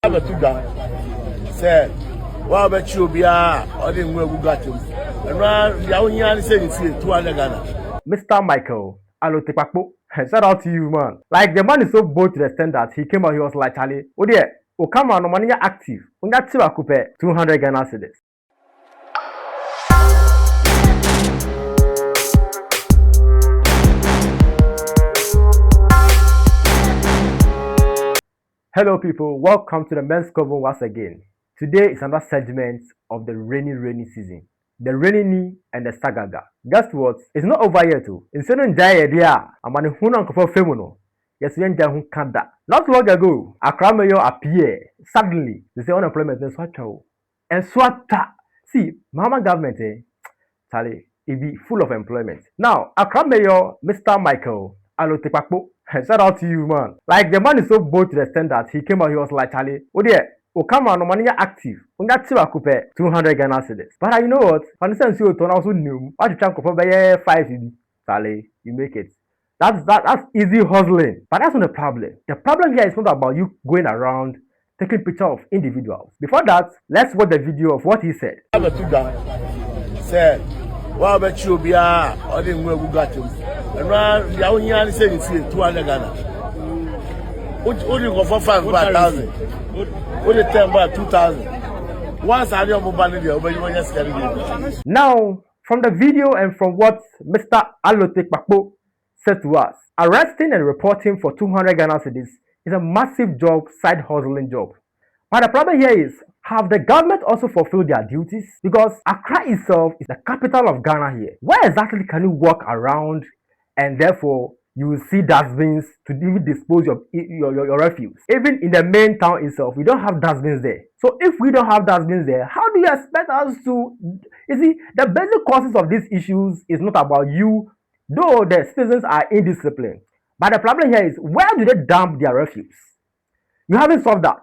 Abatuga said, "What about you, Bia? I didn't know who got him. And the only said it's 200 Ghana." Mr. Michael Alotekpapo, shout out to you, man. Like, the man is so bold to the extent that he came out, he was like, Charlie, oh dear, oh come on, no money active. On that tip, I could pay 200 Ghana cedis. Hello, people. Welcome to the Men's Cover once again. Today is another segment of the rainy season. The rainy and the sagaga. Guess what? It's not over yet too. Instead of Jaya, I'm on a Hunan for Femono. Yes, we enjoy Kanda. Not long ago, Accra Mayor appeared. Suddenly, they say unemployment is swatcho. And swata. See, Mama government, Charlie, it be full of employment. Now, Accra Mayor, Mr. Michael Alotekpapo, shout out to you, man. Like, the man is so bold to the extent that he came out, he was like, Charlie, oh dear, oh come on, no money active. On that tip, I could pay 200 Ghana cedis. But you know what? Understand, you turn also new. What you try to pay 5 Charlie, you make it. That's easy hustling. But that's not the problem. The problem here is not about you going around taking pictures of individuals. Before that, let's watch the video of what he said. Abatuga said, "What about you, Bia? I didn't know who got him. And the only said it's 200 Ghana. Only go for 5,000. Only 10 by 2,000. Once I know about it, you just carry it." Now, from the video and from what Mr. Alotekpapo said to us, arresting and reporting for 200 Ghana cedis is a massive job, side hustling job. But the problem here is, have the government also fulfilled their duties? Because Accra itself is the capital of Ghana here. Where exactly can you walk around and therefore you will see dustbins to even dispose of your refuse? Even in the main town itself, we don't have dustbins there. So if we don't have dustbins there, how do you expect us to? You see, the basic causes of these issues is not about you, though the citizens are indisciplined. But the problem here is, where do they dump their refuse? You haven't solved that.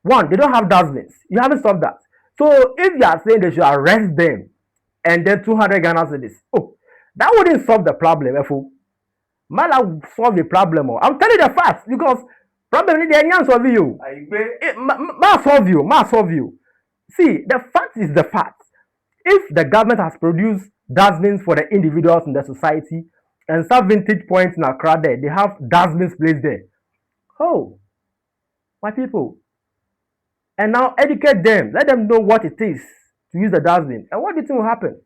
One, they don't have dustbins. You haven't solved that. So if you are saying they should arrest them and then 200 Ghana cedis, oh, that wouldn't solve the problem. Man, I solve the problem. I'm telling you the facts because problem is the answer of you. Solve you. See, the fact is the fact. If the government has produced dustbins for the individuals in the society and some vintage points in Accra there, they have dustbins placed there. Oh, my people. And now educate them. Let them know what it is to use the dustbin. And what do you think will happen?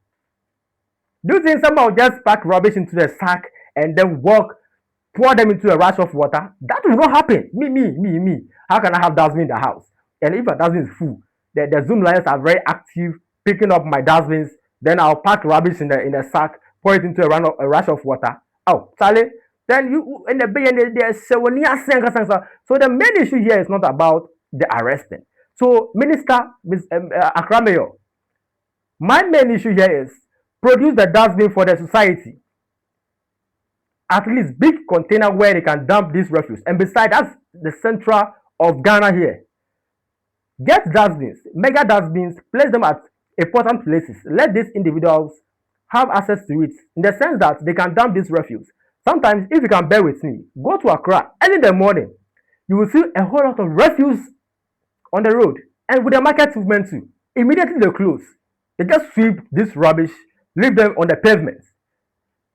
Do you think someone will just pack rubbish into the sack and then pour them into a rush of water? That will not happen. Me. How can I have dustbin in the house? And if a dustbin is full, the Zoom lions are very active, picking up my dustbins. Then I'll pack rubbish in the sack, pour it into a rush of water. Oh, Charlie. Then you in the bay and so the main issue here is not about the arresting. So, Minister, Accra Mayor, my main issue here is produce the dustbin for the society. At least big container where they can dump this refuse. And besides, that's the central of Ghana here. Get dustbins, mega dustbins, place them at important places. Let these individuals have access to it in the sense that they can dump this refuse. Sometimes, if you can bear with me, go to Accra early in the morning. You will see a whole lot of refuse on the road, and with the market movement too. Immediately they close. They just sweep this rubbish, leave them on the pavements.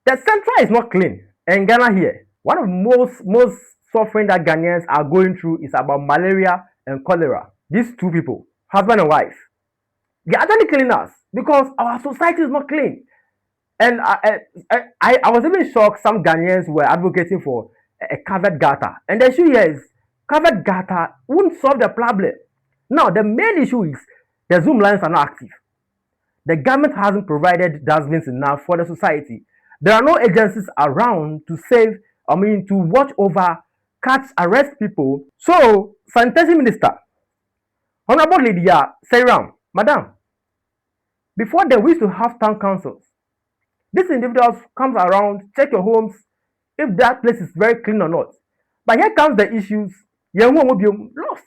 The central is not clean. And Ghana here, one of the most suffering that Ghanaians are going through is about malaria and cholera. These two people, husband and wife, they are actually killing us because our society is not clean. And I was even shocked some Ghanaians were advocating for a covered gutter. And the issue here is, covered gutter won't solve the problem. Now, the main issue is the Zoom lines are not active. The government hasn't provided dustbins enough for the society. There are no agencies around to to watch over, catch, arrest people. So, Sanitation Minister, Honorable Lydia Seyram, Madam, before then we used to have town councils. These individuals comes around, check your homes, if that place is very clean or not. But here comes the issues. Young will be lost.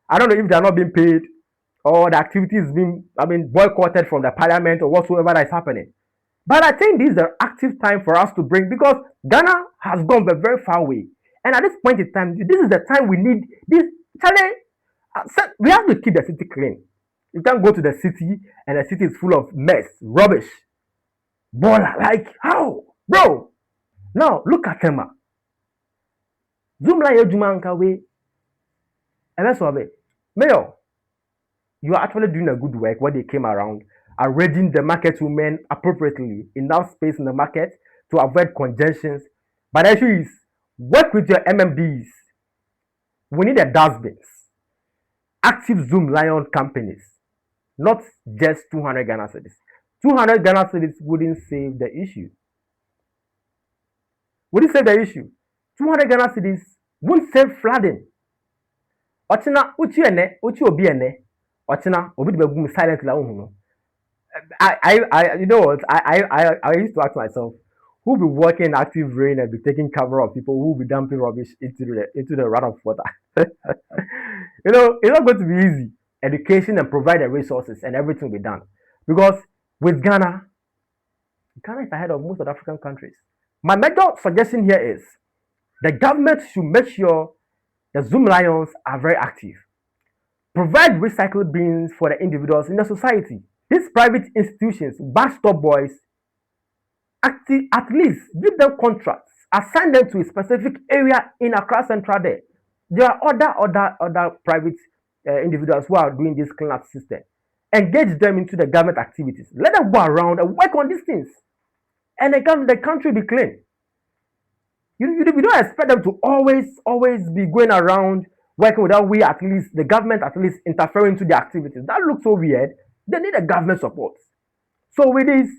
I don't know if they are not being paid or the activity is being boycotted from the parliament or whatsoever that is happening. But I think this is the active time for us to bring, because Ghana has gone very far away. And at this point in time, this is the time we need this. Charlie, We have to keep the city clean. You can't go to the city and the city is full of mess, rubbish, baller. Like how, bro? Now look at Tema. Zoom like Jumanka way. And that's what Mayor, you are actually doing a good work when they came around, arranging the market women appropriately, enough space in the market to avoid congestions. But the issue is, work with your MMDs. We need a dustbins, active Zoom Lion companies, not just 200 Ghana cedis. 200 Ghana cedis wouldn't save the issue. Wouldn't save the issue. 200 Ghana cedis won't save flooding. Ochina, uchi obi ene. Ochina, obi de begum silent la uhuno. You know what? I used to ask myself, who will be working in active rain and be taking cover of people who will be dumping rubbish into the runoff water? You know, it's not going to be easy. Education and provide the resources and everything will be done. Because with Ghana is ahead of most of the African countries. My major suggestion here is the government should make sure the Zoom Lions are very active. Provide recycled bins for the individuals in the society. These private institutions, bus stop boys, at least give them contracts, assign them to a specific area in Accra Central there. There are other private individuals who are doing this cleanup system. Engage them into the government activities. Let them go around and work on these things. And the country will be clean. You don't expect them to always be going around working without at least the government at least interfering into the activities. That looks so weird. They need a government support. So with this,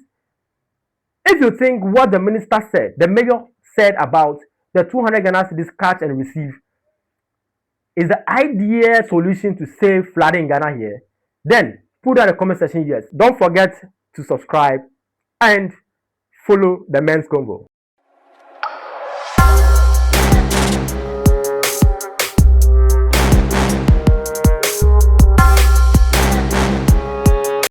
if you think what the minister said, the mayor said about the 200 Ghana cedis catch and receive is the ideal solution to save flooding in Ghana here, then put down in the comment section yes. Don't forget to subscribe and follow the men's convo.